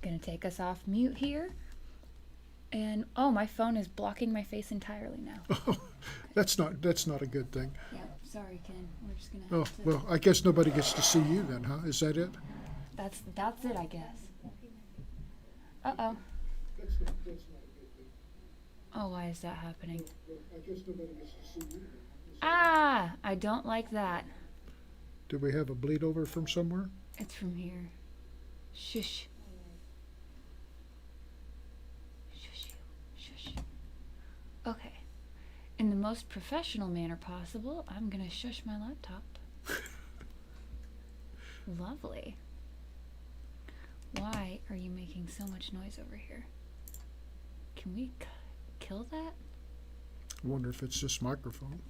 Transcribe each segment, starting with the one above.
Gonna take us off mute here. And oh, my phone is blocking my face entirely now. Oh, that's not a good thing. Yeah, sorry, Ken. We're just gonna Oh, have to. well, I guess nobody gets to see you then, huh? Is that it? That's it, I guess. Uh-oh. That's not a good thing. Oh, why is that happening? I guess nobody gets to see you. Ah, I don't like that. Do we have a bleed over from somewhere? It's from here. Shush. Shush you. Shush. Okay. In the most professional manner possible, I'm gonna shush my laptop. Lovely. Why are you making so much noise over here? Can we kill that? I wonder if it's this microphone.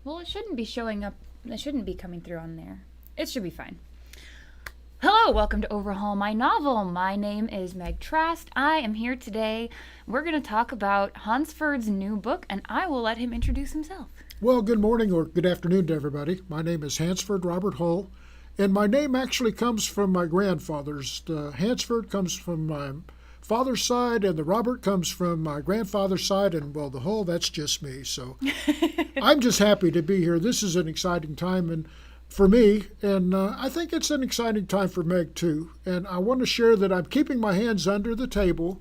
Well, it shouldn't be showing up. It shouldn't be coming through on there. It should be fine. Hello, welcome to Overhaul My Novel. My name is Meg Trask. I am here today. We're going to talk about Hansford's new book, and I will let him introduce himself. Well, good morning or good afternoon to everybody. My name is Hansford Robert Hull, and my name actually comes from my grandfather's. The Hansford comes from my father's side, and the Robert comes from my grandfather's side, and well, the Hull, that's just me. So I'm just happy to be here. This is an exciting time and for me, and I think it's an exciting time for Meg too. And I want to share that I'm keeping my hands under the table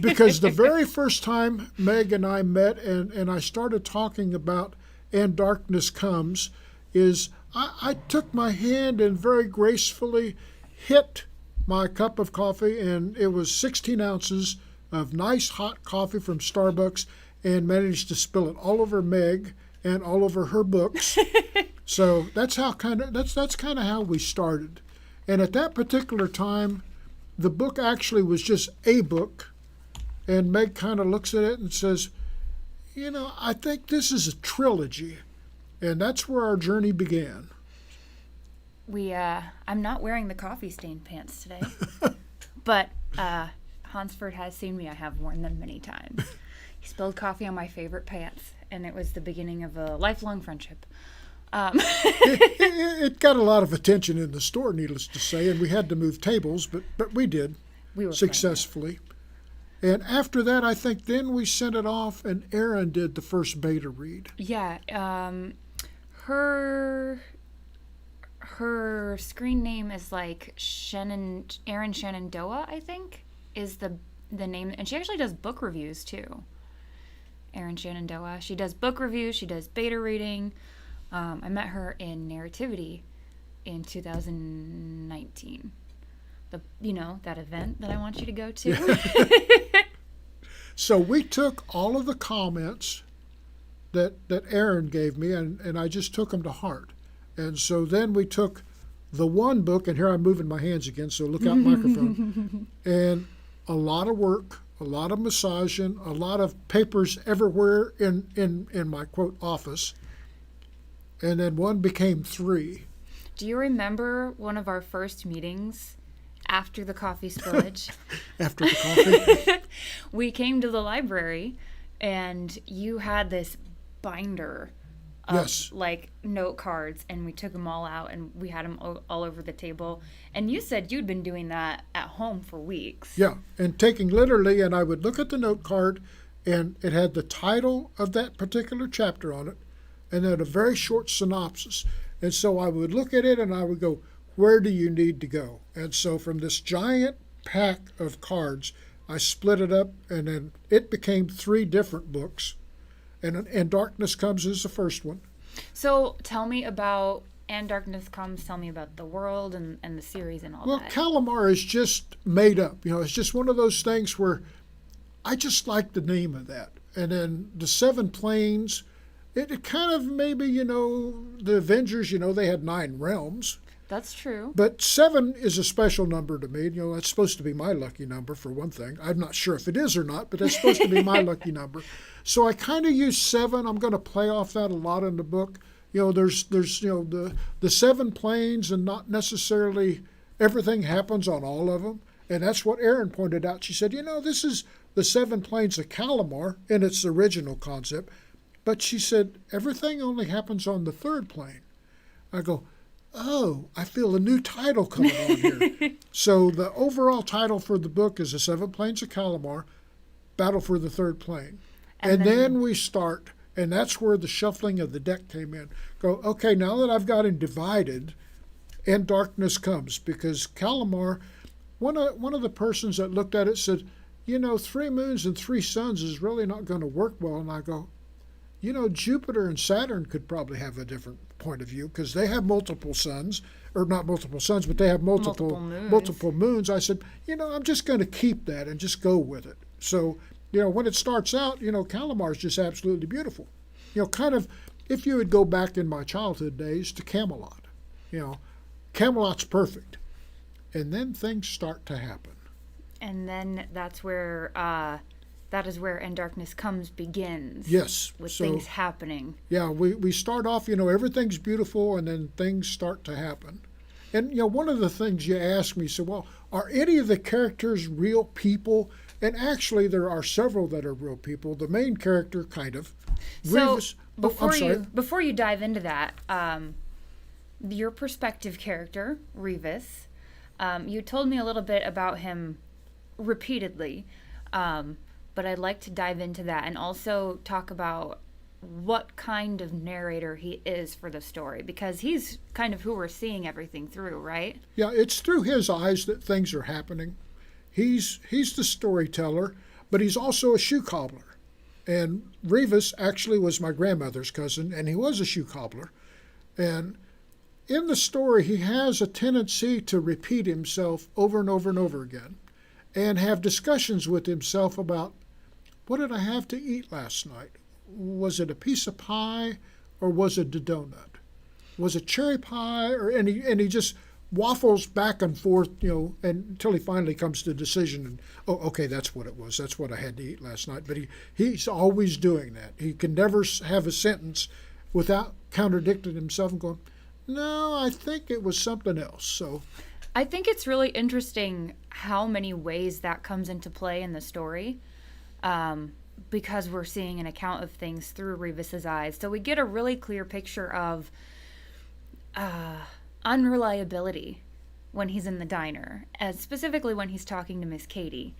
because the very first time Meg and I met and I started talking about And Darkness Comes is I took my hand and very gracefully hit my cup of coffee, and it was 16 ounces of nice hot coffee from Starbucks, and managed to spill it all over Meg and all over her books. So that's kind of how we started. And at that particular time, the book actually was just a book, and Meg kind of looks at it and says, you know, I think this is a trilogy. And that's where our journey began. I'm not wearing the coffee stained pants today, but Hansford has seen me. I have worn them many times. He spilled coffee on my favorite pants, and it was the beginning of a lifelong friendship. It got a lot of attention in the store, needless to say, and we had to move tables, but we did successfully. And after that, I think then we sent it off, and Erin did the first beta read. Yeah, her screen name is like Erin Shenandoah, I think, is the name, and she actually does book reviews too. Erin Shenandoah. She does book reviews. She does beta reading. I met her in Narrativity in 2019. That event that I want you to go to. So we took all of the comments that Erin gave me, and I just took them to heart. And so then we took the one book, and here I'm moving my hands again, so look out microphone, and a lot of work, a lot of massaging, a lot of papers everywhere in my, quote, office. And then one became three. Do you remember one of our first meetings after the coffee spillage? After the coffee? We came to the library, and you had this binder of like note cards, and we took them all out, and we had them all over the table. And you said you'd been doing that at home for weeks. Yeah, and taking literally, and I would look at the note card, and it had the title of that particular chapter on it, and then a very short synopsis. And so I would look at it, and I would go, where do you need to go? And so from this giant pack of cards, I split it up, and then it became three different books. And Darkness Comes is the first one. So tell me about And Darkness Comes. Tell me about the world and the series and all that. Well, Calamar is just made up. It's just one of those things where I just like the name of that. And then the Seven Planes, it kind of maybe, the Avengers, they had 9 realms. That's true. But 7 is a special number to me. That's supposed to be my lucky number, for one thing. I'm not sure if it is or not, but that's supposed to be my lucky number. So I kind of use 7. I'm going to play off that a lot in the book. There's the 7 planes, and not necessarily everything happens on all of them. And that's what Erin pointed out. She said, this is the 7 planes of Calamar in its original concept. But she said, everything only happens on the 3rd plane. I go, oh, I feel a new title coming on here. So the overall title for the book is The Seven Planes of Calamar, Battle for the Third Plane. And then we start, and that's where the shuffling of the deck came in. Go, okay, now that I've got him divided, and darkness comes, because Calamar, one of the persons that looked at it said, 3 moons and 3 suns is really not going to work well. And I go, Jupiter and Saturn could probably have a different point of view because they have multiple suns, or not multiple suns, but they have multiple moons. I said, I'm just going to keep that and just go with it. So, when it starts out, Calamar is just absolutely beautiful. Kind of, if you would go back in my childhood days to Camelot, Camelot's perfect. And then things start to happen. And then that's where, that is where And Darkness Comes begins. Yes. With things happening. Yeah, we start off, everything's beautiful, and then things start to happen. And, one of the things you asked me, so, well, are any of the characters real people? And actually, there are several that are real people. The main character, kind of. So, Revis, before you dive into that, your perspective character, Revis, you told me a little bit about him repeatedly, but I'd like to dive into that and also talk about what kind of narrator he is for the story, because he's kind of who we're seeing everything through, right? Yeah, it's through his eyes that things are happening. He's the storyteller, but he's also a shoe cobbler. And Revis actually was my grandmother's cousin, and he was a shoe cobbler. And in the story, he has a tendency to repeat himself over and over and over again and have discussions with himself about, what did I have to eat last night? Was it a piece of pie or was it a donut? Was it cherry pie? And he just waffles back and forth, until he finally comes to a decision. And, oh, okay, that's what it was. That's what I had to eat last night. But he's always doing that. He can never have a sentence without contradicting himself and going, no, I think it was something else. So I think it's really interesting how many ways that comes into play in the story, because we're seeing an account of things through Revis's eyes. So we get a really clear picture of unreliability when he's in the diner, specifically when he's talking to Miss Katie,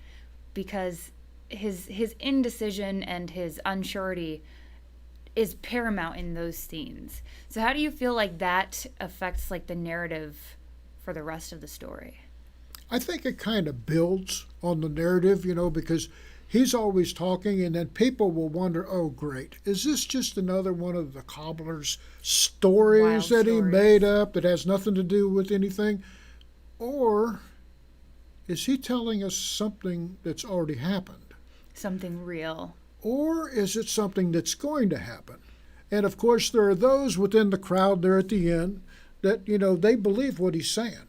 because his indecision and his unsurety is paramount in those scenes. So how do you feel like that affects the narrative for the rest of the story? I think it kind of builds on the narrative, because he's always talking, and then people will wonder, oh, great, is this just another one of the cobbler's stories that he made up that has nothing to do with anything? Or is he telling us something that's already happened? Something real. Or is it something that's going to happen? And, of course, there are those within the crowd there at the end that, they believe what he's saying.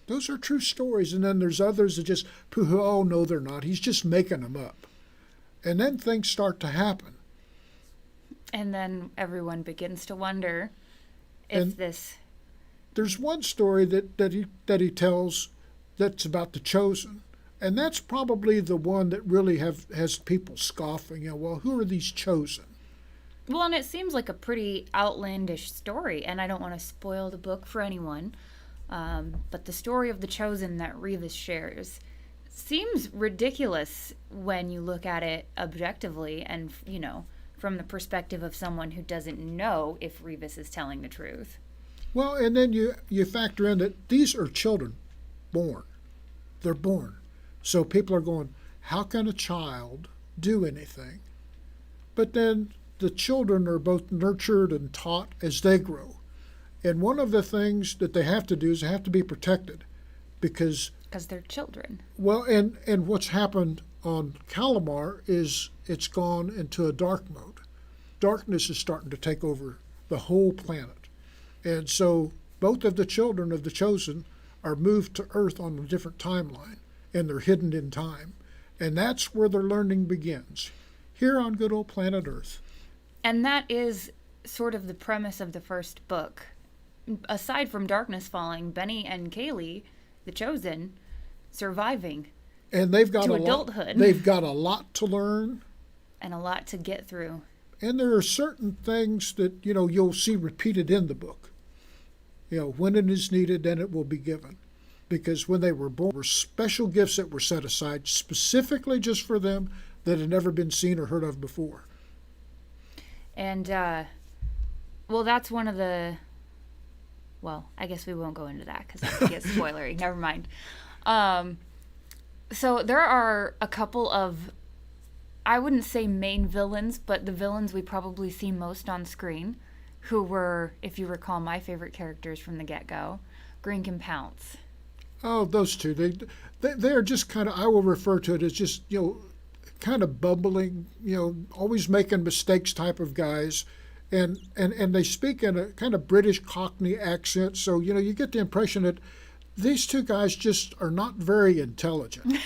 Those are true stories. And then there's others that just pooh, oh, no, they're not. He's just making them up. And then things start to happen. And then everyone begins to wonder if There's one story that he tells that's about the chosen. And that's probably the one that really has people scoffing. Well, who are these chosen? Well, and it seems like a pretty outlandish story, and I don't want to spoil the book for anyone, but the story of the chosen that Revis shares seems ridiculous when you look at it objectively and, from the perspective of someone who doesn't know if Revis is telling the truth. Well, and then you factor in that these are children born. They're born. So people are going, how can a child do anything? But then the children are both nurtured and taught as they grow. And one of the things that they have to do is they have to be protected because they're children. Well, and what's happened on Calamar is it's gone into a dark mode. Darkness is starting to take over the whole planet. And so both of the children of the chosen are moved to Earth on a different timeline, and they're hidden in time. And that's where their learning begins, here on good old planet Earth. And that is sort of the premise of the first book. Aside from darkness falling, Benny and Kaylee, the chosen, surviving and they've got to adulthood. They've got a lot to learn. And a lot to get through. And there are certain things that, you'll see repeated in the book. When it is needed, then it will be given. Because when they were born, there were special gifts that were set aside specifically just for them that had never been seen or heard of before. And, well, that's one of the... Well, I guess we won't go into that because that gets spoilery. Never mind. So there are a couple of, I wouldn't say main villains, but the villains we probably see most on screen, who were, if you recall, my favorite characters from the get-go, Grink and Pounce. Oh, those two. They are just kind of, I will refer to it as just, kind of bumbling, always making mistakes type of guys. And they speak in a kind of British Cockney accent. So, you get the impression that these two guys just are not very intelligent.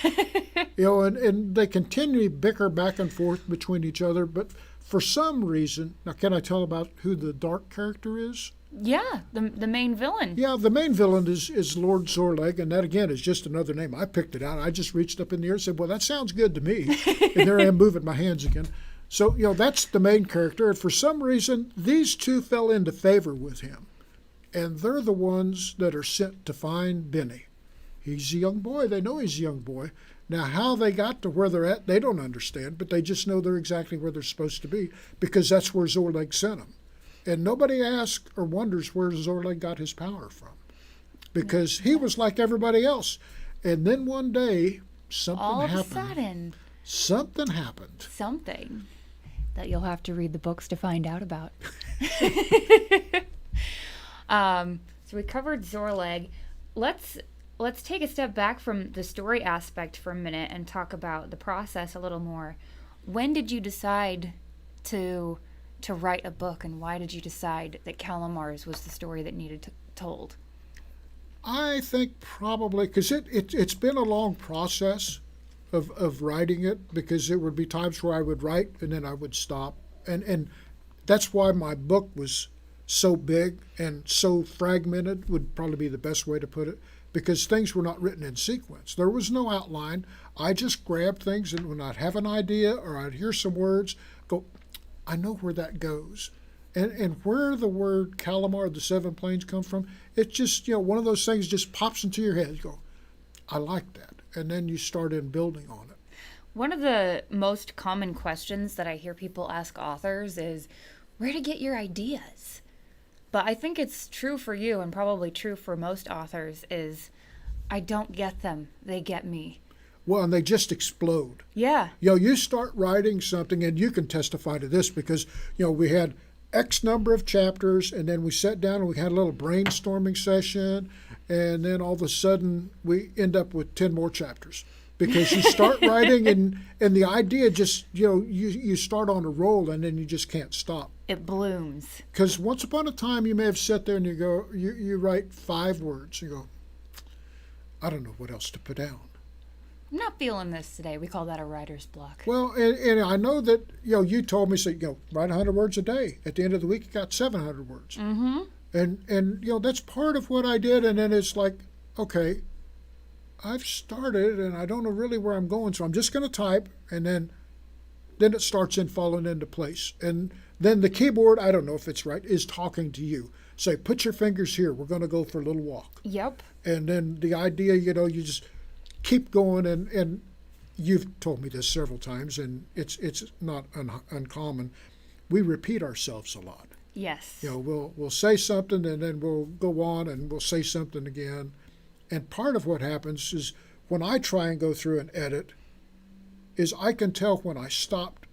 And they continually bicker back and forth between each other. But for some reason, now can I tell about who the dark character is? Yeah, the main villain. Yeah, the main villain is Lord Zorleg, and that again is just another name. I picked it out. I just reached up in the air and said, well, that sounds good to me. And there I am moving my hands again. So, that's the main character. And for some reason, these two fell into favor with him. And they're the ones that are sent to find Benny. He's a young boy. They know he's a young boy. Now, how they got to where they're at, they don't understand, but they just know they're exactly where they're supposed to be because that's where Zorleg sent them. And nobody asks or wonders where Zorleg got his power from because he was like everybody else. And then one day, something happened. All of a sudden. Something happened. Something that you'll have to read the books to find out about. So we covered Zorleg. Let's take a step back from the story aspect for a minute and talk about the process a little more. When did you decide to write a book, and why did you decide that Calamar's was the story that needed told? I think probably because it's been a long process of writing it, because there would be times where I would write and then I would stop. And that's why my book was so big and so fragmented, would probably be the best way to put it, because things were not written in sequence. There was no outline. I just grabbed things, and when I'd have an idea or I'd hear some words, go, I know where that goes. And where the word Calamar, the Seven Plains, come from, it's just, one of those things just pops into your head. You go, I like that. And then you start in building on it. One of the most common questions that I hear people ask authors is, where to get your ideas? But I think it's true for you, and probably true for most authors, is I don't get them. They get me. Well, and they just explode. Yeah. You start writing something, and you can testify to this because, we had X number of chapters, and then we sat down and we had a little brainstorming session, and then all of a sudden we end up with 10 more chapters. Because you start writing, and the idea just, you start on a roll, and then you just can't stop. It blooms. Because once upon a time, you may have sat there and you write 5 words. You go, I don't know what else to put down. I'm not feeling this today. We call that a writer's block. Well, and I know that, you told me, write 100 words a day. At the end of the week, you got 700 words. Mm-hmm. And that's part of what I did. And then it's like, okay, I've started and I don't know really where I'm going. So I'm just going to type, and then it starts falling into place. And then the keyboard, I don't know if it's right, is talking to you. Say, put your fingers here. We're going to go for a little walk. Yep. And then the idea, you just keep going, and you've told me this several times, and it's not uncommon. We repeat ourselves a lot. Yes. We'll say something, and then we'll go on and we'll say something again. And part of what happens is when I try and go through and edit, is I can tell when I stopped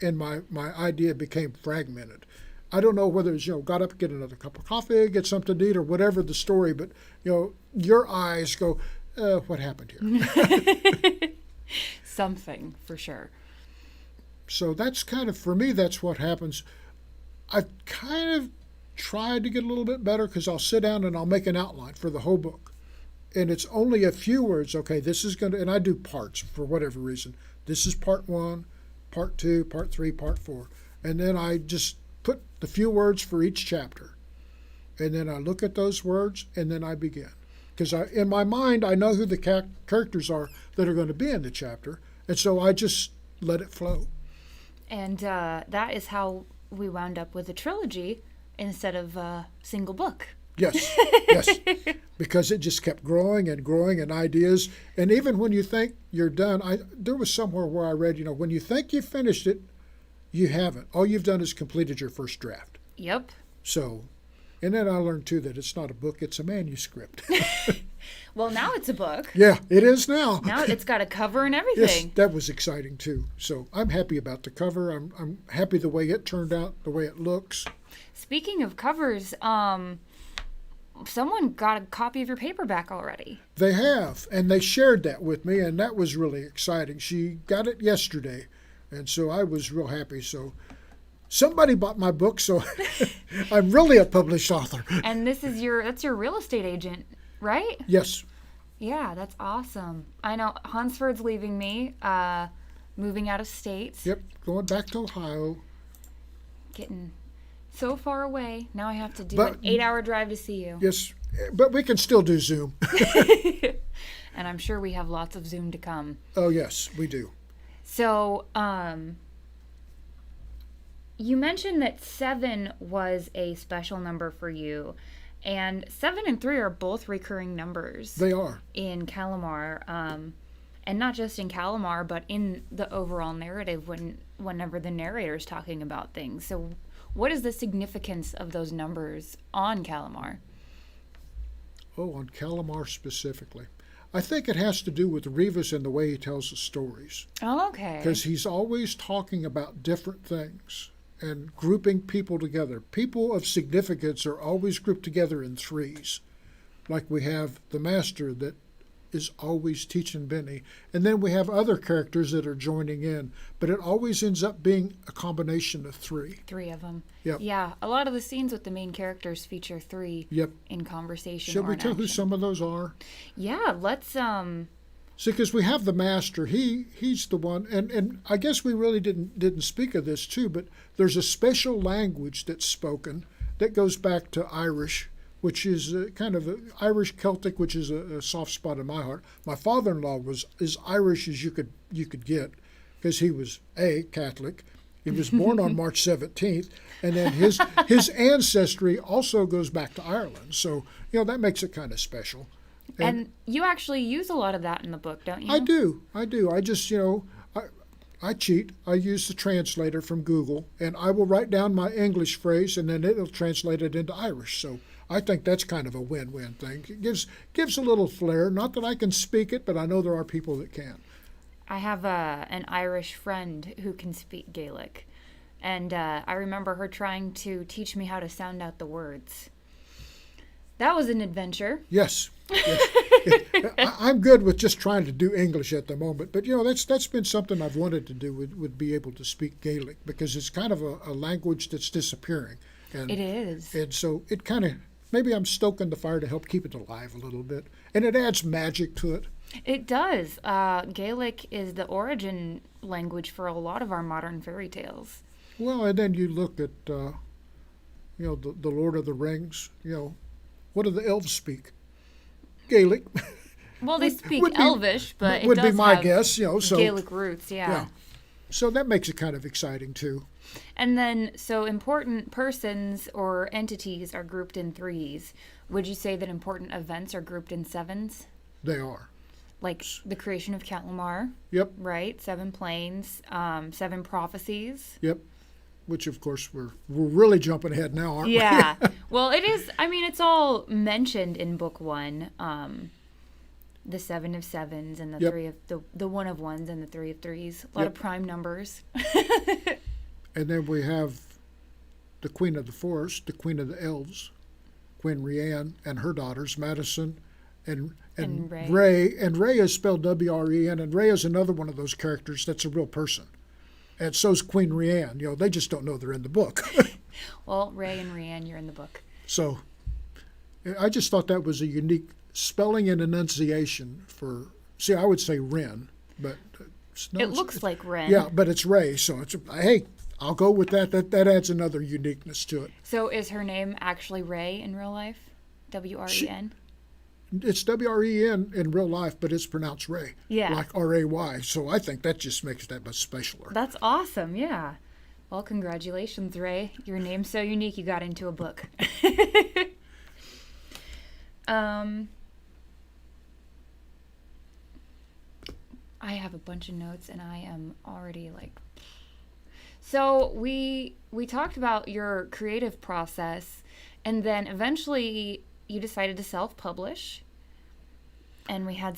and my idea became fragmented. I don't know whether it's, got up, get another cup of coffee, get something to eat, or whatever the story, but, your eyes go, what happened here? Something, for sure. So that's kind of, for me, that's what happens. I've kind of tried to get a little bit better because I'll sit down and I'll make an outline for the whole book. And it's only a few words. Okay, this is going to, and I do parts for whatever reason. This is part 1, part 2, part 3, part 4. And then I just put the few words for each chapter. And then I look at those words, and then I begin. Because in my mind, I know who the characters are that are going to be in the chapter. And so I just let it flow. And that is how we wound up with a trilogy instead of a single book. Yes, yes, because it just kept growing and growing and ideas. And even when you think you're done, there was somewhere where I read, when you think you finished it, you haven't. All you've done is completed your first draft. Yep. So, and then I learned too that it's not a book, it's a manuscript. Well, now it's a book. Yeah, it is now. Now it's got a cover and Yes, everything. that was exciting too. So I'm happy about the cover. I'm happy the way it turned out, the way it looks. Speaking of covers, someone got a copy of your paperback already. They have, and they shared that with me, and that was really exciting. She got it yesterday, and so I was real happy. So somebody bought my book, so I'm really a published author. And that's your real estate agent, right? Yes. Yeah, that's awesome. I know Hansford's leaving me, moving out of state. Yep, going back to Ohio. Getting so far away. Now I have to do But- an 8-hour drive to see you. Yes, but we can still do Zoom. And I'm sure we have lots of Zoom to come. Oh, yes, we do. So, you mentioned that 7 was a special number for you. And 7 and 3 are both recurring numbers They are. in Calamar. And not just in Calamar, but in the overall narrative whenever the narrator's talking about things. So what is the significance of those numbers on Calamar? Oh, on Calamar specifically. I think it has to do with Revis and the way he tells the stories. Oh, okay. Because he's always talking about different things and grouping people together. People of significance are always grouped together in threes. Like we have the master that is always teaching Benny. And then we have other characters that are joining in. But it always ends up being a combination of 3. 3 of them. Yep. Yeah, a lot of the scenes with the main characters feature 3 Yep. in conversation. Shall or we in tell who action. some of those are? Yeah, let's See, because we have the master, he's the one, and I guess we really didn't speak of this too, but there's a special language that's spoken that goes back to Irish, which is kind of Irish Celtic, which is a soft spot in my heart. My father-in-law was as Irish as you could get, because he was Catholic. He was born on March 17th, and then his ancestry also goes back to Ireland. So that makes it kind of special. and you actually use a lot of that in the book, don't you? I do. I just, I cheat. I use the translator from Google, and I will write down my English phrase, and then it'll translate it into Irish. So I think that's kind of a win-win thing. It gives a little flair. Not that I can speak it, but I know there are people that can. I have an Irish friend who can speak Gaelic, and I remember her trying to teach me how to sound out the words. That was an adventure. Yes. I'm good with just trying to do English at the moment, but that's been something I've wanted to do. Would be able to speak Gaelic, because it's kind of a language that's disappearing. And, It is. And so it kind of, maybe I'm stoking the fire to help keep it alive a little bit, and it adds magic to it. It does. Gaelic is the origin language for a lot of our modern fairy tales. Well, and then you look at the Lord of the Rings. What do the elves speak? Gaelic. Well, they speak would be- Elvish, but it would does be my have guess. So Gaelic roots, yeah. So that makes it kind of exciting too. And then, so important persons or entities are grouped in 3s. Would you say that important events are grouped in 7s? They are. Like the creation of Calamar, Yep. right? 7 planes, 7 prophecies. Yep. Which of course we're really jumping ahead now, aren't we? Yeah. Well, it is. I mean, it's all mentioned in book 1. The 7 of 7s and the Yep. 3 of the 1 of 1s and the 3 of 3s. A lot of prime numbers. And then we have the Queen of the Forest, the Queen of the Elves, Queen Rhianne, and her daughters, Madison and Ray. Ray. And Ray is spelled W-R-E-N, and Ray is another one of those characters that's a real person. And so's Queen Rhianne. They just don't know they're in the book. Well, Ray and Rhianne, you're in the book. So I just thought that was a unique spelling and enunciation for, see, I would say Ren, but It looks like Ren. Yeah, but it's Ray, so it's, hey, I'll go with that. That adds another uniqueness to it. So is her name actually Ray in real life? W-R-E-N? It's W-R-E-N in real life, but it's pronounced Ray. Yeah. Like R-A-Y. So I think that just makes that much specialer. That's awesome, yeah. Well, congratulations, Ray. Your name's so unique you got into a book. I have a bunch of notes and I am already like. So we talked about your creative process, and then eventually you decided to self-publish, and we had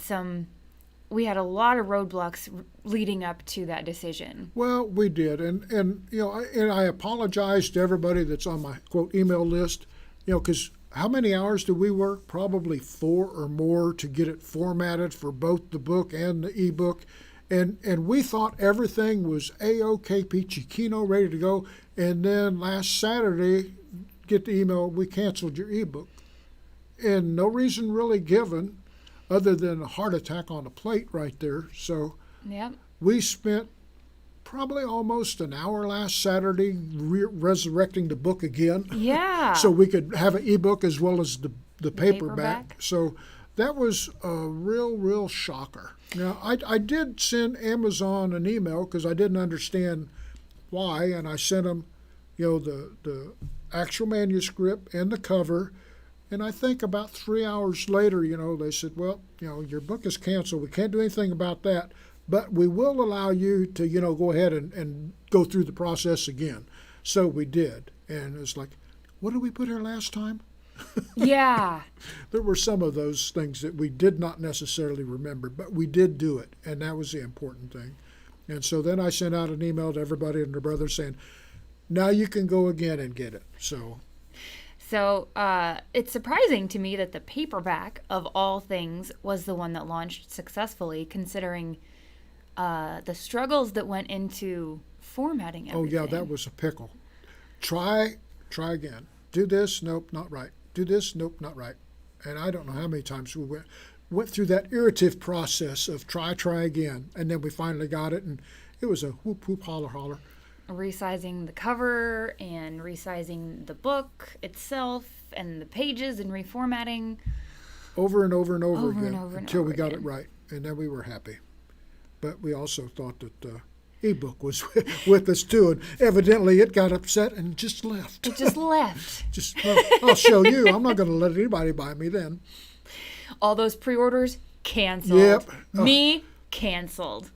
a lot of roadblocks leading up to that decision. Well, we did, and I apologize to everybody that's on my quote email list, because how many hours did we work? Probably 4 or more to get it formatted for both the book and the ebook, and we thought everything was a-okay, peachy kino, ready to go, and then last Saturday, get the email, we canceled your ebook, and no reason really given, other than a heart attack on a plate right there. So Yep. we spent probably almost an hour last Saturday resurrecting the book again. Yeah. So we could have an ebook as well as the paperback. paperback. So that was a real shocker. Now, I did send Amazon an email because I didn't understand why, and I sent them, the actual manuscript and the cover. And I think about 3 hours later, they said, well, your book is canceled. We can't do anything about that, but we will allow you to, go ahead and go through the process again. So we did. And it's like, what did we put here last time? Yeah. There were some of those things that we did not necessarily remember, but we did do it. And that was the important thing. And so then I sent out an email to everybody and their brothers saying, now you can go again and get it. So it's surprising to me that the paperback, of all things, was the one that launched successfully, considering the struggles that went into formatting everything. Oh, yeah, that was a pickle. Try again. Do this, nope, not right. Do this, nope, not right. And I don't know how many times we went through that irritative process of try again, and then we finally got it, and it was a whoop, whoop, holler, holler. Resizing the cover and resizing the book itself and the pages and reformatting. Over and over and over again and until over we got again. it right, and then we were happy. But we also thought that the ebook was with us too, and evidently it got upset and just left. It just left. I'll show you. I'm not going to let anybody buy me then. All those pre-orders canceled. Yep. Me canceled.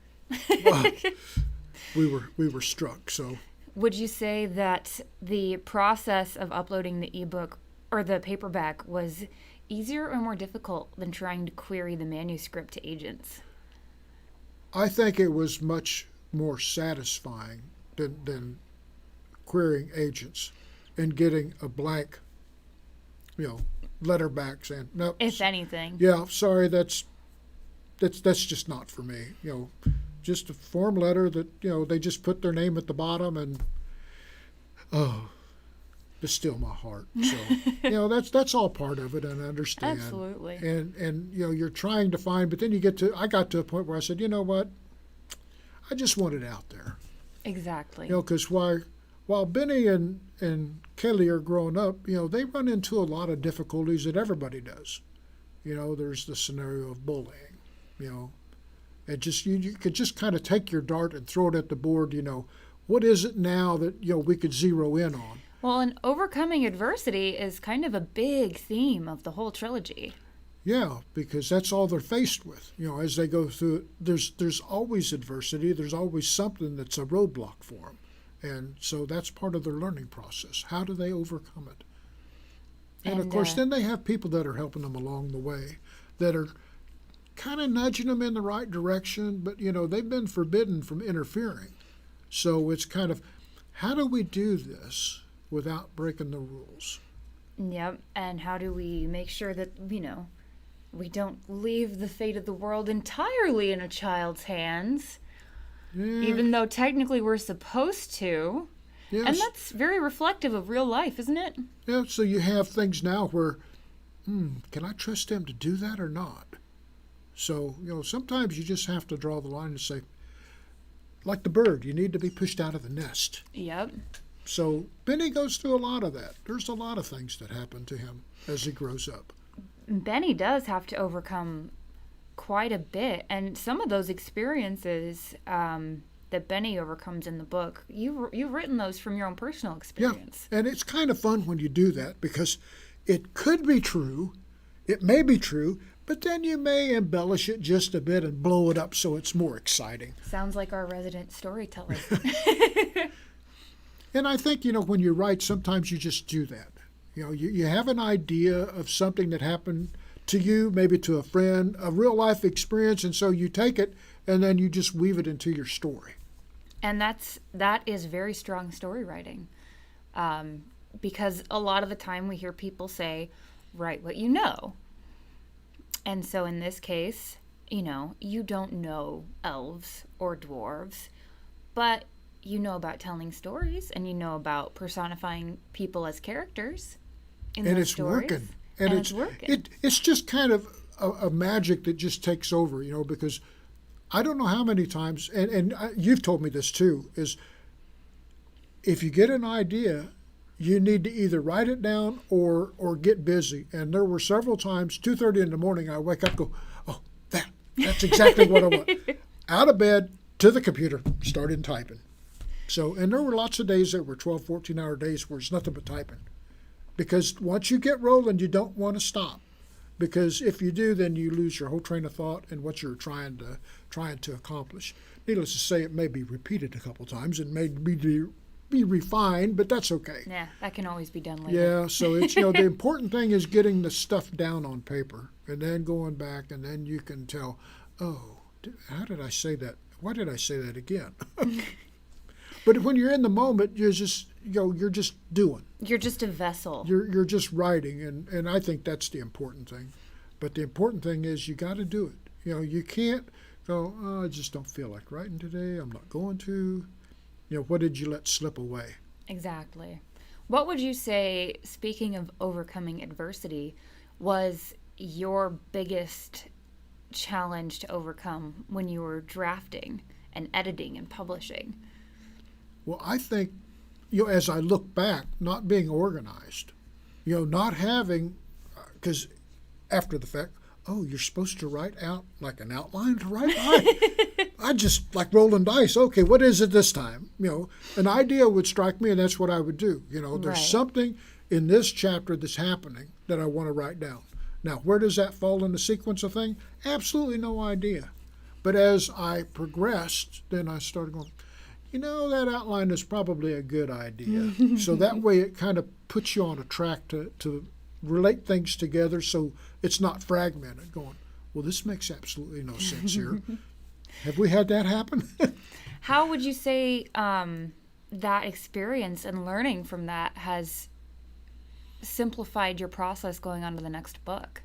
We were struck. So Would you say that the process of uploading the ebook or the paperback was easier or more difficult than trying to query the manuscript to agents? I think it was much more satisfying than querying agents and getting a blank, letter back saying, nope. If anything. Yeah, sorry, that's just not for me. Just a form letter that, they just put their name at the bottom and, to still my heart. So, that's all part of it, and I understand. Absolutely. And you're trying to find, but then I got to a point where I said, you know what? I just want it out there. Exactly. Because while Benny and Kelly are growing up, they run into a lot of difficulties that everybody does. There's the scenario of bullying, and just you could just kind of take your dart and throw it at the board. What is it now that we could zero in on? Well, and overcoming adversity is kind of a big theme of the whole trilogy. Yeah, because that's all they're faced with. As they go through it, there's always adversity. There's always something that's a roadblock for them, and so that's part of their learning process. How do they overcome it? And of course, then they have people that are helping them along the way, that are kind of nudging them in the right direction, but they've been forbidden from interfering. So it's kind of, how do we do this without breaking the rules? Yep. And how do we make sure that, we don't leave the fate of the world entirely in a child's hands, even though technically we're supposed to. Yes. And that's very reflective of real life, isn't it? Yeah, so you have things now where, can I trust them to do that or not? So, sometimes you just have to draw the line and say, like the bird, you need to be pushed out of the nest. Yep. So Benny goes through a lot of that. There's a lot of things that happen to him as he grows up. Benny does have to overcome quite a bit. And some of those experiences that Benny overcomes in the book, you've written those from your own personal experience. Yeah, and it's kind of fun when you do that because it could be true. It may be true, but then you may embellish it just a bit and blow it up so it's more exciting. Sounds like our resident storyteller. And I think, when you write, sometimes you just do that. You have an idea of something that happened to you, maybe to a friend, a real life experience, and so you take it and then you just weave it into your story. And that is very strong story writing. Because a lot of the time we hear people say, write what you know. And so in this case, you don't know elves or dwarves, but you know about telling stories and you know about personifying people as characters in and those it's stories. Working. And it's working. It's just kind of a magic that just takes over, because I don't know how many times, and you've told me this too, is if you get an idea, you need to either write it down or get busy. And there were several times, 2:30 in the morning, I wake up and go, oh, that's exactly what I want. Out of bed, to the computer, started typing. So, and there were lots of days that were 12, 14-hour days where it's nothing but typing. Because once you get rolling, you don't want to stop. Because if you do, then you lose your whole train of thought and what you're trying to accomplish. Needless to say, it may be repeated a couple times and may be refined, but that's okay. Yeah, that can always be done later. Yeah, so it's the important thing is getting the stuff down on paper and then going back, and then you can tell, oh, how did I say that? Why did I say that again? But when you're in the moment, you're just doing. You're just a vessel. You're just writing, and I think that's the important thing. But the important thing is you got to do it. You can't go, oh, I just don't feel like writing today. I'm not going to. What did you let slip away? Exactly. What would you say, speaking of overcoming adversity, was your biggest challenge to overcome when you were drafting and editing and publishing? Well, I think, as I look back, not being organized, not having, because after the fact, oh, you're supposed to write out like an outline to write? I just like rolling dice. Okay, what is it this time? An idea would strike me, and that's what I would do. There's Right. something in this chapter that's happening that I want to write down. Now, where does that fall in the sequence of things? Absolutely no idea. But as I progressed, then I started going, that outline is probably a good idea. So that way it kind of puts you on a track to relate things together so it's not fragmented, going, well, this makes absolutely no sense here. Have we had that happen? How would you say that experience and learning from that has simplified your process going on to the next book?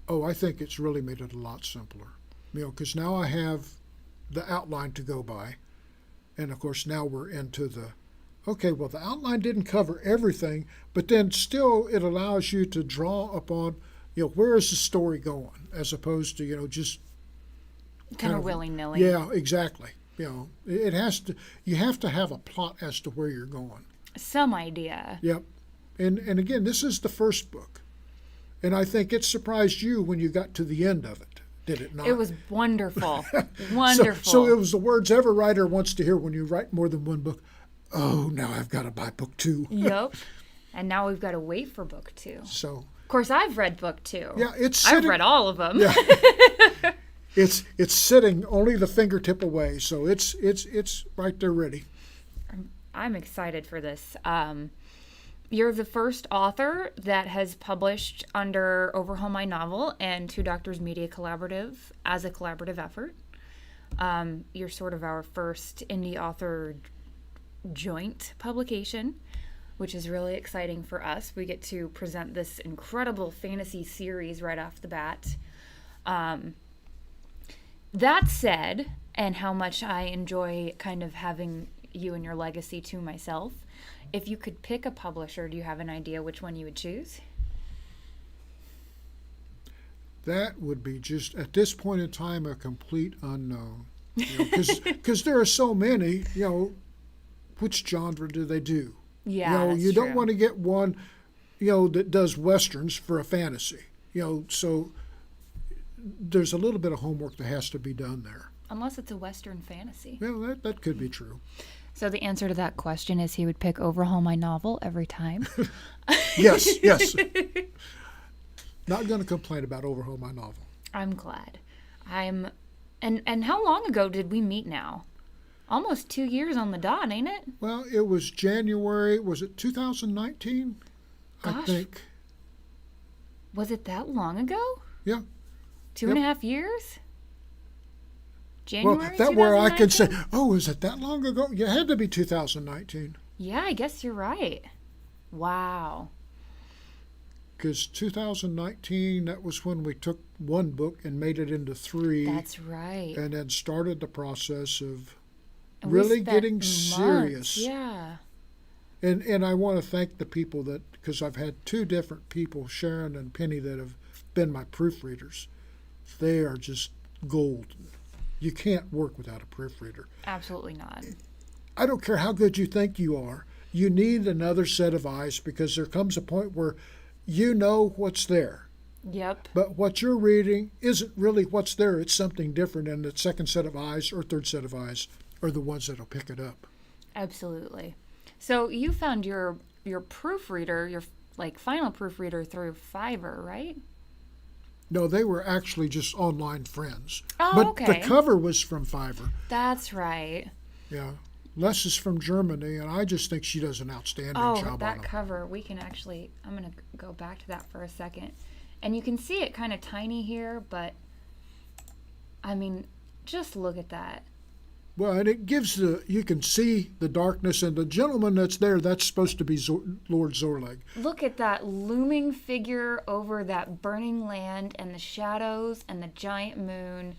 Oh, I think it's really made it a lot simpler. Because now I have the outline to go by. And, of course, now we're into the outline didn't cover everything, but then still it allows you to draw upon, where is the story going, as opposed to, just Kind of willy-nilly. Yeah, exactly. It has to. You have to have a plot as to where you're going. Some idea. Yep. And again, this is the first book, and I think it surprised you when you got to the end of it. Did it not? It was wonderful. Wonderful. So it was the words every writer wants to hear when you write more than one book. Oh, now I've got to buy book 2. Yep. And now we've got to wait for book 2. So. Of course, I've read book 2. Yeah, I've read all of them. Yeah. It's sitting only the fingertip away, so it's right there ready. I'm excited for this. You're the first author that has published under Overhaul My Novel and Two Doctors Media Collaborative as a collaborative effort. You're sort of our first indie author joint publication, which is really exciting for us. We get to present this incredible fantasy series right off the bat. That said, and how much I enjoy kind of having you and your legacy to myself, if you could pick a publisher, do you have an idea which one you would choose? That would be just, at this point in time, a complete unknown. Because there are so many, which genre do they do? Yeah, that's you don't true. want to get one, that does westerns for a fantasy. So there's a little bit of homework that has to be done there. Unless it's a Western fantasy. Well, that could be true. So the answer to that question is he would pick Overhaul My Novel every time. Yes. Not going to complain about Overhaul my novel. I'm glad. And how long ago did we meet now? Almost 2 years on the dot, ain't it? Well, it was January, was it 2019? Gosh. I think. Was it that long ago? Yeah. 2.5 years? January Well, that where I can say, 2019? oh, is it that long ago? Yeah, it had to be 2019. Yeah, I guess you're right. Wow. Because 2019, that was when we took one book and made it into 3. That's right. And then started the process of And we really spent getting months, serious. Yeah. And I want to thank the people that, because I've had 2 different people, Sharon and Penny, that have been my proofreaders. They are just gold. You can't work without a proofreader. Absolutely not. I don't care how good you think you are. You need another set of eyes, because there comes a point where you know what's there. Yep. But what you're reading isn't really what's there. It's something different, and the second set of eyes or third set of eyes are the ones that'll pick it up. Absolutely. So you found your proofreader, your final proofreader through Fiverr, right? No, they were actually just online friends. Oh, but okay. the cover was from Fiverr. That's right. Yeah. Les is from Germany, and I just think she does an outstanding job on that them. cover, we can actually, I'm going to go back to that for a second. And you can see it kind of tiny here, but, I mean, just look at that. Well, and it gives you can see the darkness, and the gentleman that's there, that's supposed to be Lord Zorleg. Look at that looming figure over that burning land and the shadows and the giant moon.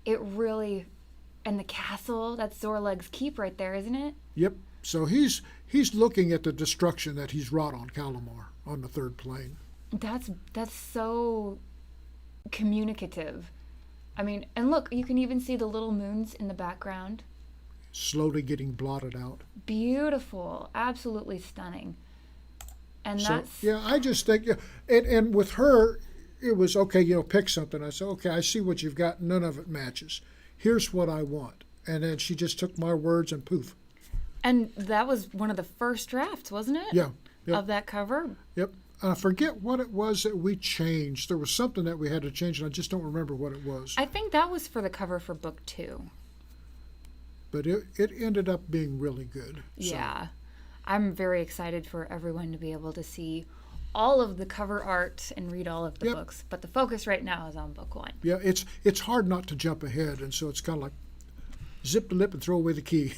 It really, and the castle, that's Zorleg's keep right there, isn't it? Yep. So he's looking at the destruction that he's wrought on Calamar, on the 3rd plane. That's so communicative. I mean, and look, you can even see the little moons in the background. Slowly getting blotted out. Beautiful. Absolutely stunning. And So, that's... yeah, I just think, and with her, it was, okay, pick something. I said, okay, I see what you've got. None of it matches. Here's what I want. And then she just took my words and poof. And that was one of the first drafts, wasn't it? Yeah. Yep. Of that cover? Yep. I forget what it was that we changed. There was something that we had to change, and I just don't remember what it was. I think that was for the cover for book 2. But it ended up being really good. So. Yeah. I'm very excited for everyone to be able to see all of the cover art and read all of the books. But the focus right now is on book 1. Yeah, it's hard not to jump ahead, and so it's kind of like zip the lip and throw away the key.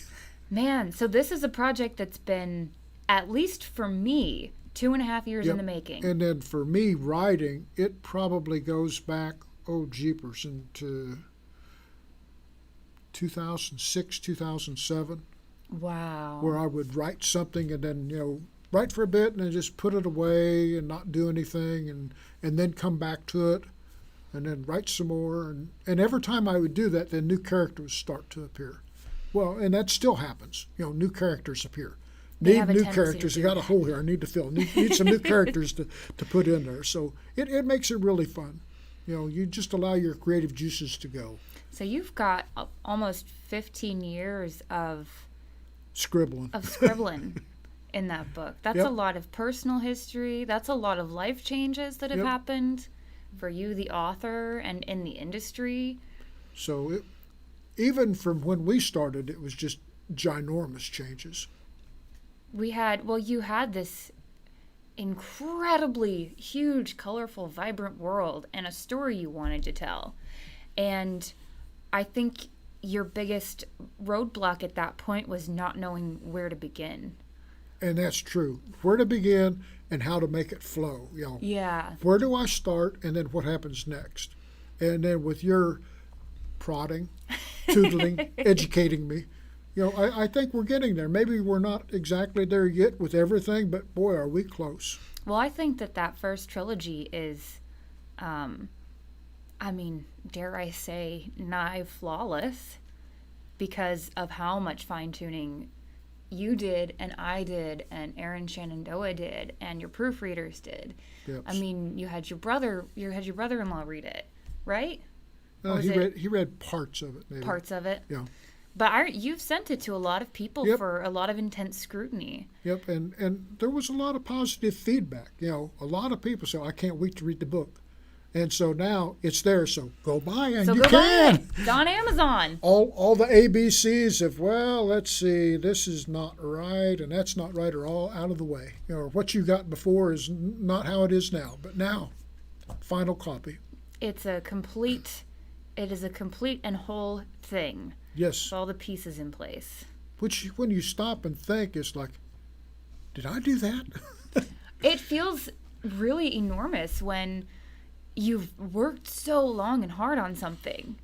Man, so this is a project that's been, at least for me, 2.5 years in the making. And then for me, writing, it probably goes back, jeepers, into 2006, 2007. Wow. Where I would write something and then, write for a bit and then just put it away and not do anything and then come back to it and then write some more. And every time I would do that, then new characters start to appear. Well, and that still happens. New characters appear. Need new characters. I got a hole here I need to fill. Need some new characters to put in there. So it makes it really fun. You just allow your creative juices to go. So you've got almost 15 years of scribbling in that book. That's a lot of personal history. That's a lot of life changes that have happened for you, the author, and in the industry. So even from when we started, it was just ginormous changes. You had this incredibly huge, colorful, vibrant world and a story you wanted to tell. And I think your biggest roadblock at that point was not knowing where to begin. And that's true. Where to begin and how to make it flow. Yeah. Where do I start and then what happens next? And then with your prodding, tootling, educating me, I think we're getting there. Maybe we're not exactly there yet with everything, but boy, are we close. Well, I think that first trilogy is, dare I say, nigh flawless because of how much fine-tuning you did and I did and Aaron Shenandoah did and your proofreaders did. Yep. You had your brother-in-law read it, right? He read parts of it, maybe. Parts of it? Yeah. But you've sent it to a lot of people Yep. for a lot of intense scrutiny. Yep, and there was a lot of positive feedback. A lot of people say, I can't wait to read the book. And so now it's there, so go buy it, and So you go can. buy it. It's on Amazon. All the ABCs of, well, let's see, this is not right, and that's not right, are all out of the way. What you got before is not how it is now, but now, final copy. It is a complete and whole thing. Yes. With all the pieces in place. Which, when you stop and think, it's like, did I do that? It feels really enormous when you've worked so long and hard on something,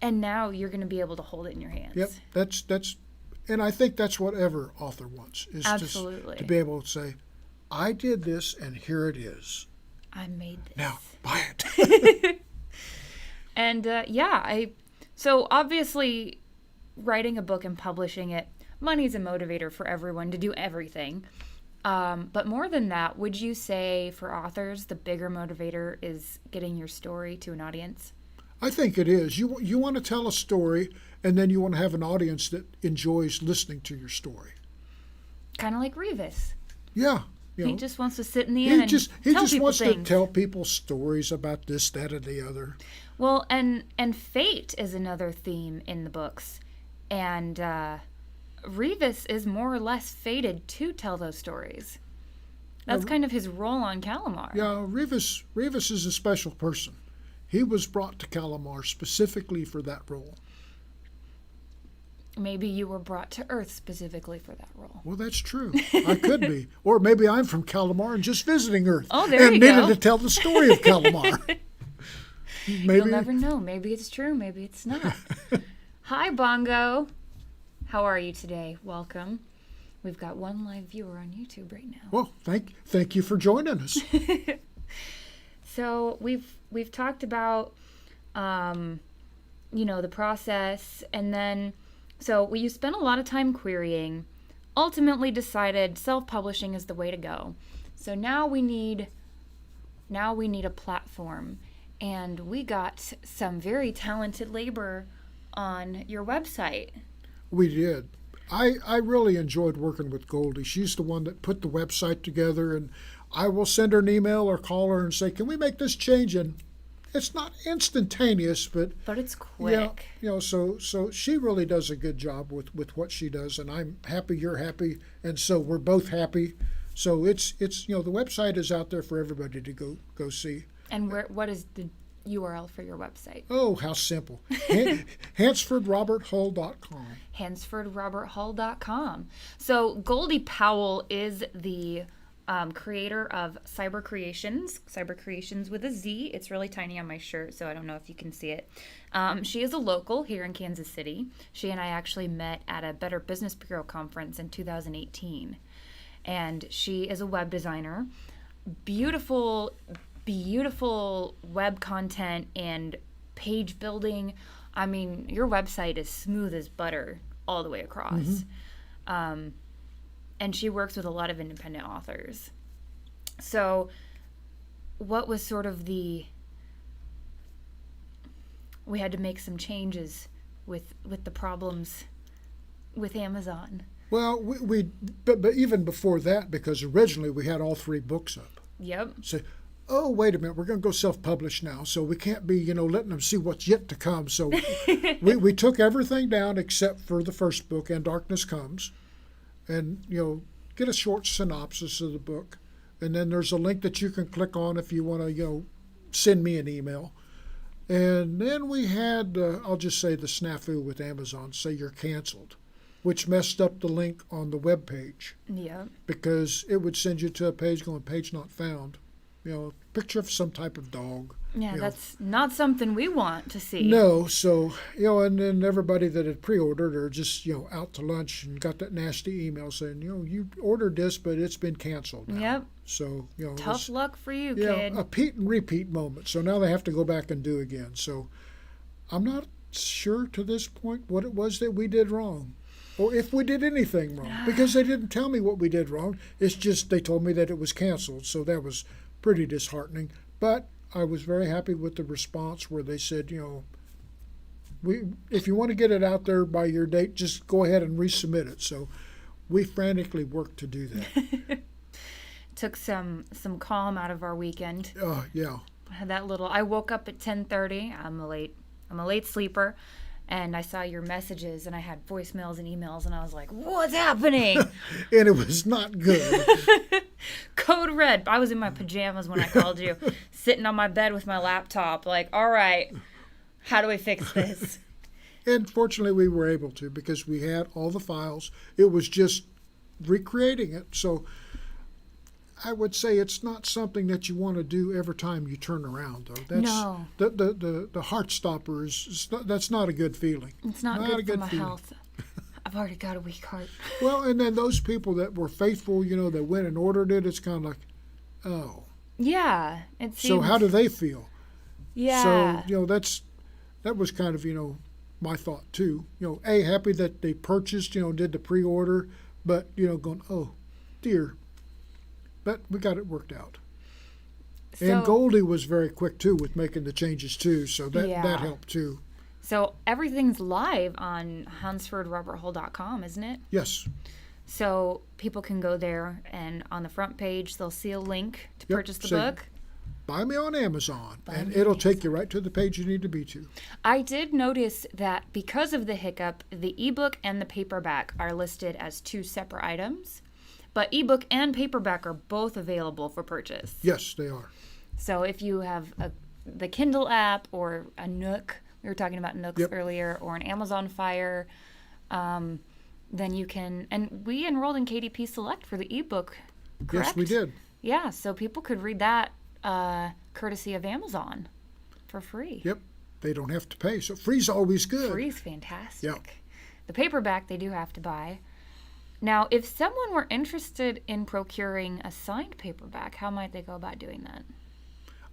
and now you're going to be able to hold it in your hands. Yep, that's, and I think that's what every author wants, is Absolutely. just to be able to say, I did this, and here it is. I made this. Now, buy it. And so obviously writing a book and publishing it, money's a motivator for everyone to do everything. But more than that, would you say for authors, the bigger motivator is getting your story to an audience? I think it is. You want to tell a story, and then you want to have an audience that enjoys listening to your story. Kind of like Revis. Yeah. He just wants to sit in the end and he tell just people wants things. to tell people stories about this, that, and the other. Well, and fate is another theme in the books. And Revis is more or less fated to tell those stories. That's kind of his role on Calamar. Yeah, Revis is a special person. He was brought to Calamar specifically for that role. Maybe you were brought to Earth specifically for that role. Well, that's true. I could be. Or maybe I'm from Calamar and just visiting Earth. Oh, there and you needed go. to tell the story of Calamar. Maybe. You'll never know. Maybe it's true. Maybe it's not. Hi, Bongo. How are you today? Welcome. We've got one live viewer on YouTube right now. Well, thank you for joining us. So we've talked about, the process, and then you spent a lot of time querying. Ultimately, decided self-publishing is the way to go. So now we need a platform, and we got some very talented labor on your website. We did. I really enjoyed working with Goldie. She's the one that put the website together, and I will send her an email or call her and say, can we make this change? And it's not instantaneous, but it's quick. Yeah, so she really does a good job with what she does, and I'm happy, you're happy, and so we're both happy. So it's the website is out there for everybody to go see. And what is the URL for your website? Oh, how simple. HansfordRobertHull.com. HansfordRobertHull.com. So Goldie Powell is the creator of Cyber Creations with a Z. It's really tiny on my shirt, so I don't know if you can see it. She is a local here in Kansas City. She and I actually met at a Better Business Bureau conference in 2018. And she is a web designer. Beautiful web content and page building. I mean, your website is smooth as butter all the way across. Mm-hmm. And she works with a lot of independent authors. So what was sort of we had to make some changes with the problems with Amazon. Well, but even before that, because originally we had all 3 books up. Yep. So, oh, wait a minute, we're going to go self-publish now, so we can't be, letting them see what's yet to come. So we took everything down except for the first book, And Darkness Comes, and, get a short synopsis of the book. And then there's a link that you can click on if you want to, send me an email. And then we had, I'll just say the snafu with Amazon, say you're canceled, which messed up the link on the web page. Yeah. Because it would send you to a page going, page not found. Picture of some type of dog. Yeah, that's not something we want to see. No, so, and then everybody that had pre-ordered or just, out to lunch and got that nasty email saying, you ordered this, but it's been canceled now. Yep. So, Tough luck for you, kid. Yeah, a repeat and repeat moment. So now they have to go back and do again. So I'm not sure to this point what it was that we did wrong. Or if we did anything wrong. Because they didn't tell me what we did wrong. It's just they told me that it was canceled. So that was pretty disheartening. But I was very happy with the response where they said, if you want to get it out there by your date, just go ahead and resubmit it. So we frantically worked to do that. Took some calm out of our weekend. Yeah. I had that little. I woke up at 10:30. I'm a late sleeper, and I saw your messages, and I had voicemails and emails, and I was like, "What's happening?" And it was not good. Code red. I was in my pajamas when I called you, sitting on my bed with my laptop, like, "All right, how do we fix this?" And fortunately, we were able to because we had all the files. It was just recreating it. So I would say it's not something that you want to do every time you turn around, though. That's, No. The heart stopper that's not a good feeling. It's not good for my health. I've already got a weak heart. Well, and then those people that were faithful, that went and ordered it, it's kind of like, oh. Yeah. So how do they feel? Yeah. So, that was kind of, my thought too. Happy that they purchased, did the pre-order, but, going, oh, dear. But we got it worked out. And Goldie was very quick, too, with making the changes, too. So that helped, too. So everything's live on HansfordRobertHull.com, isn't it? Yes. So people can go there, and on the front page, they'll see a link to purchase the book. Buy me on Amazon, and it'll take you right to the page you need to be to. I did notice that because of the hiccup, the ebook and the paperback are listed as two separate items. But ebook and paperback are both available for purchase. Yes, they are. So if you have the Kindle app or a Nook, we were talking about Nooks earlier, or an Amazon Fire, then you can. And we enrolled in KDP Select for the ebook, correct? Yes, we did. Yeah, so people could read that courtesy of Amazon for free. Yep, they don't have to pay. So free's always good. Free's fantastic. Yep. The paperback they do have to buy. Now, if someone were interested in procuring a signed paperback, how might they go about doing that?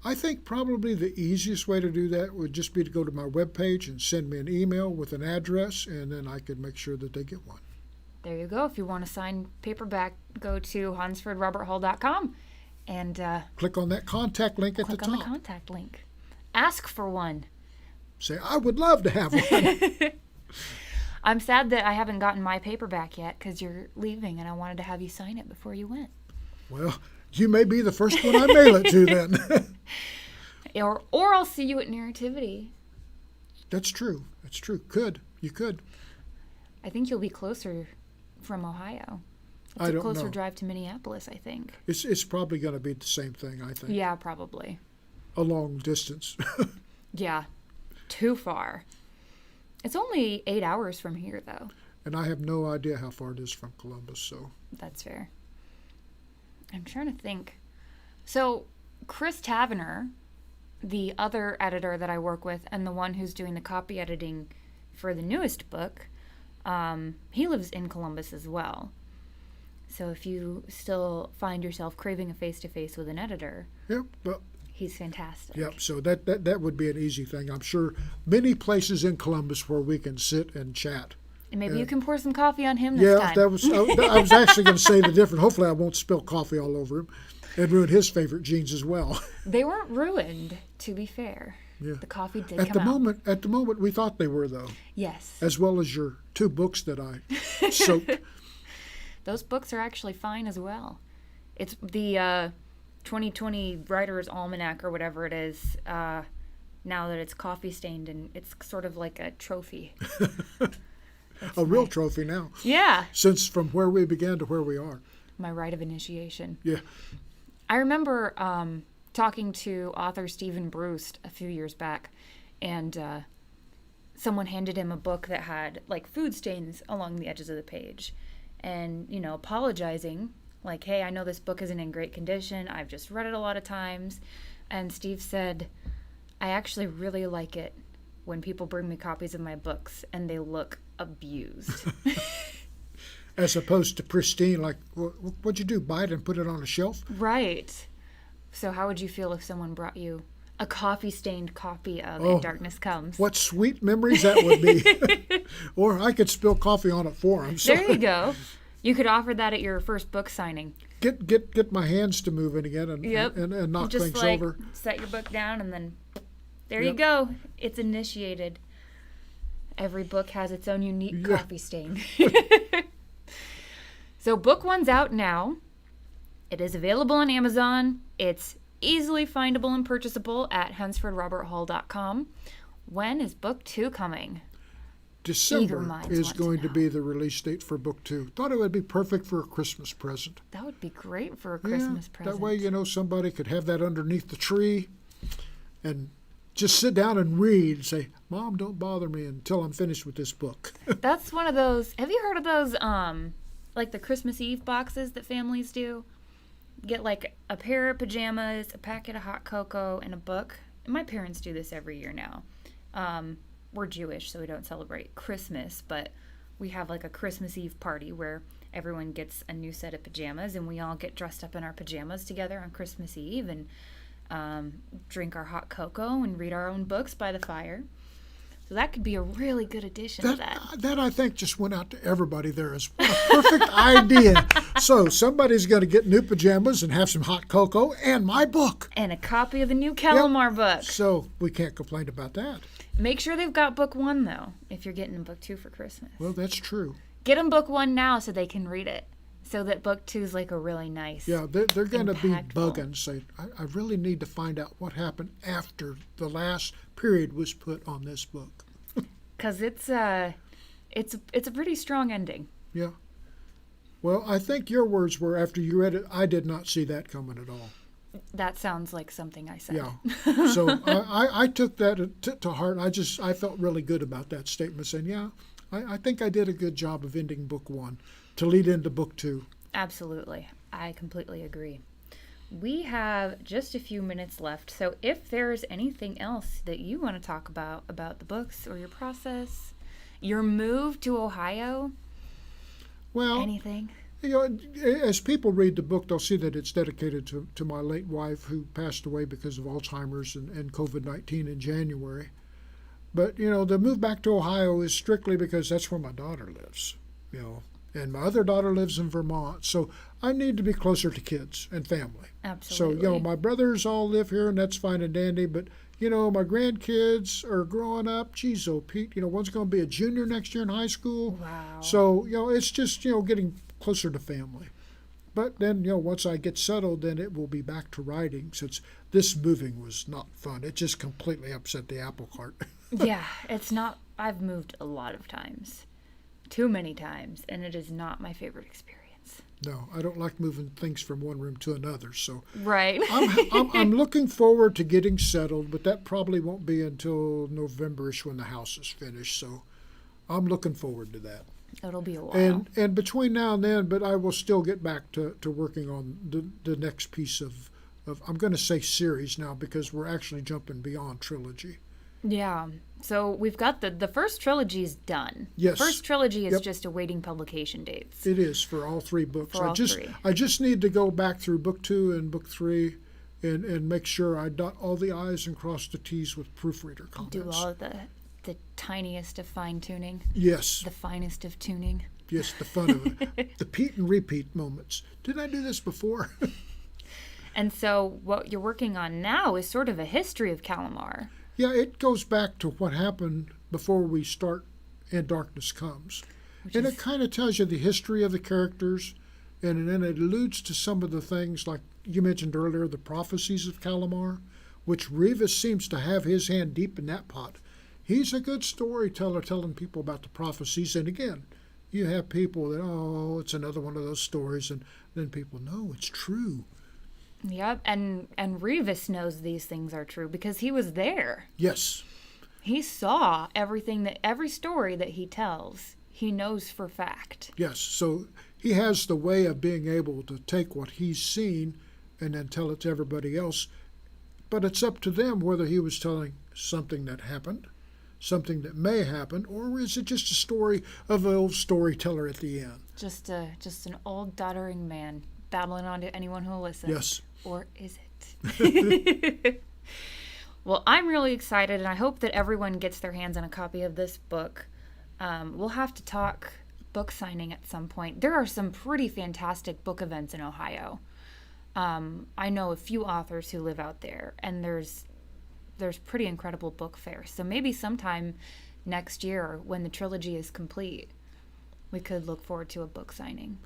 I think probably the easiest way to do that would just be to go to my webpage and send me an email with an address, and then I could make sure that they get one. There you go. If you want a signed paperback, go to HansfordRobertHull.com and click on that contact link at the top. Click on the contact link. Ask for one. Say, I would love to have one. I'm sad that I haven't gotten my paperback yet because you're leaving and I wanted to have you sign it before you went. Well, you may be the first one I mail it to then. or I'll see you at Narrativity. That's true. You could. I think you'll be closer from Ohio. It's a closer drive to Minneapolis, I think. It's probably going to be the same thing, I think. Yeah, probably. A long distance. Yeah, too far. It's only 8 hours from here, though. And I have no idea how far it is from Columbus, so. That's fair. I'm trying to think. So, Chris Tavener, the other editor that I work with, and the one who's doing the copy editing for the newest book, he lives in Columbus as well. So if you still find yourself craving a face-to-face with an editor, he's fantastic. Yep, so that would be an easy thing. I'm sure many places in Columbus where we can sit and chat. And maybe you can pour some coffee on him this time. Yeah, I was actually going to say the different. Hopefully I won't spill coffee all over him and ruin his favorite jeans as well. They weren't ruined, to be fair. Yeah. The coffee did At come out. At the moment, we thought they were, though. Yes. As well as your 2 books that I soaked. Those books are actually fine as well. It's the 2020 Writer's Almanac or whatever it is, now that it's coffee stained, and it's sort of like a trophy. A real trophy now. Yeah. Since from where we began to where we are. My rite of initiation. Yeah. I remember talking to author Stephen Bruce a few years back, and someone handed him a book that had like food stains along the edges of the page, and apologizing, like, hey, I know this book isn't in great condition, I've just read it a lot of times. And Steve said, I actually really like it when people bring me copies of my books and they look abused. As opposed to pristine, like, what'd you do, buy it and put it on a shelf? Right. So how would you feel if someone brought you a coffee-stained copy of In Darkness Comes? What sweet memories that would be. Or I could spill coffee on it for them. So. There you go. You could offer that at your first book signing. Get my hands to moving again and knock just things over. Set your book down and then there you go. It's initiated. Every book has its own unique Yeah. coffee stain. So book one's out now. It is available on Amazon. It's easily findable and purchasable at hansfordroberthull.com. When is book two coming? Eager December minds is want to going to know. be the release date for book 2. Thought it would be perfect for a Christmas present. That would be great for a Christmas present. That way, somebody could have that underneath the tree and just sit down and read and say, Mom, don't bother me until I'm finished with this book. That's one of those. Have you heard of those, like the Christmas Eve boxes that families do? Get like a pair of pajamas, a packet of hot cocoa, and a book. And my parents do this every year now. We're Jewish, so we don't celebrate Christmas, but we have like a Christmas Eve party where everyone gets a new set of pajamas and we all get dressed up in our pajamas together on Christmas Eve and drink our hot cocoa and read our own books by the fire. So that could be a really good addition to that. That I think just went out to everybody there as what a perfect idea. So somebody's going to get new pajamas and have some hot cocoa and my book. And a copy of the new Calamar book. So we can't complain about that. Make sure they've got book one, though, if you're getting book two for Christmas. Well, that's true. Get them book one now so they can read it. So that book two is like a really nice. Yeah, they're going to be impactful. bugging, say, I really need to find out what happened after the last period was put on this book. Because it's a pretty strong ending. Yeah. Well, I think your words were, after you read it, I did not see that coming at all. That sounds like something I said. Yeah. So I took that to heart. I felt really good about that statement, saying, yeah, I think I did a good job of ending book one to lead into book two. Absolutely. I completely agree. We have just a few minutes left, so if there's anything else that you want to talk about the books or your process, your move to Ohio, Well, anything? as people read the book, they'll see that it's dedicated to my late wife, who passed away because of Alzheimer's and COVID-19 in January. But, the move back to Ohio is strictly because that's where my daughter lives, and my other daughter lives in Vermont. So I need to be closer to kids and family. Absolutely. So, my brothers all live here, and that's fine and dandy. But, my grandkids are growing up. Geez, oh, Pete, one's going to be a junior next year in high school. Wow. So, it's just, getting closer to family. But then, once I get settled, then it will be back to writing, since this moving was not fun. It just completely upset the apple cart. Yeah, it's not. I've moved a lot of times. Too many times, and it is not my favorite experience. No, I don't like moving things from one room to another. So Right. I'm looking forward to getting settled, but that probably won't be until November-ish when the house is finished. So I'm looking forward to that. It'll be a while. And between now and then, but I will still get back to working on the next piece of I'm going to say series now, because we're actually jumping beyond trilogy. Yeah. So we've got the first trilogy's done. Yes. First trilogy is Yep. just awaiting publication dates. It is for all three books. For all three. I just need to go back through book 2 and book 3 and make sure I dot all the I's and cross the T's with proofreader comments. Do all of the tiniest of fine tuning. Yes. The finest of tuning. Yes, the fun of it. The Pete and repeat moments. Did I do this before? And so what you're working on now is sort of a history of Calamar. Yeah, it goes back to what happened before we start And Darkness Comes. And it kind of tells you the history of the characters, and then it alludes to some of the things, like you mentioned earlier, the prophecies of Calamar, which Revis seems to have his hand deep in that pot. He's a good storyteller, telling people about the prophecies. And again, you have people that, oh, it's another one of those stories, and then people, no, it's true. Yep, and Revis knows these things are true because he was there. Yes. He saw every story that he tells. He knows for fact. Yes, so he has the way of being able to take what he's seen and then tell it to everybody else. But it's up to them whether he was telling something that happened, something that may happen, or is it just a story of an old storyteller at the end? Just an old doddering man babbling on to anyone who'll listen. Yes. Or is it? Well, I'm really excited, and I hope that everyone gets their hands on a copy of this book. We'll have to talk book signing at some point. There are some pretty fantastic book events in Ohio. I know a few authors who live out there, and there's pretty incredible book fairs. So maybe sometime next year when the trilogy is complete, we could look forward to a book signing.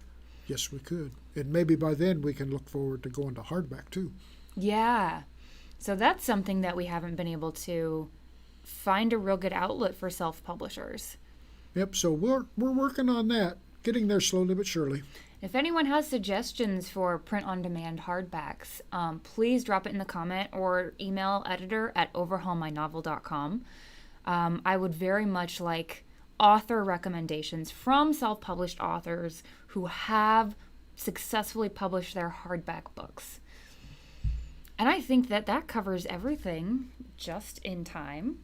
Yes, we could. And maybe by then we can look forward to going to hardback too. Yeah. So that's something that we haven't been able to find a real good outlet for self-publishers. Yep, so we're working on that, getting there slowly but surely. If anyone has suggestions for print-on-demand hardbacks, please drop it in the comment or email editor@overhaulmynovel.com. I would very much like author recommendations from self-published authors who have successfully published their hardback books. And I think that covers everything just in time.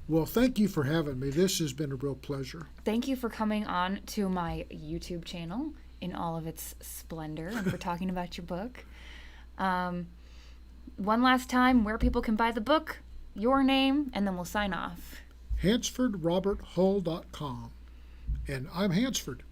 Well, thank you for having me. This has been a real pleasure. Thank you for coming on to my YouTube channel in all of its splendor and for talking about your book. One last time, where people can buy the book, your name, and then we'll sign off. HansfordRobertHull.com. And I'm Hansford.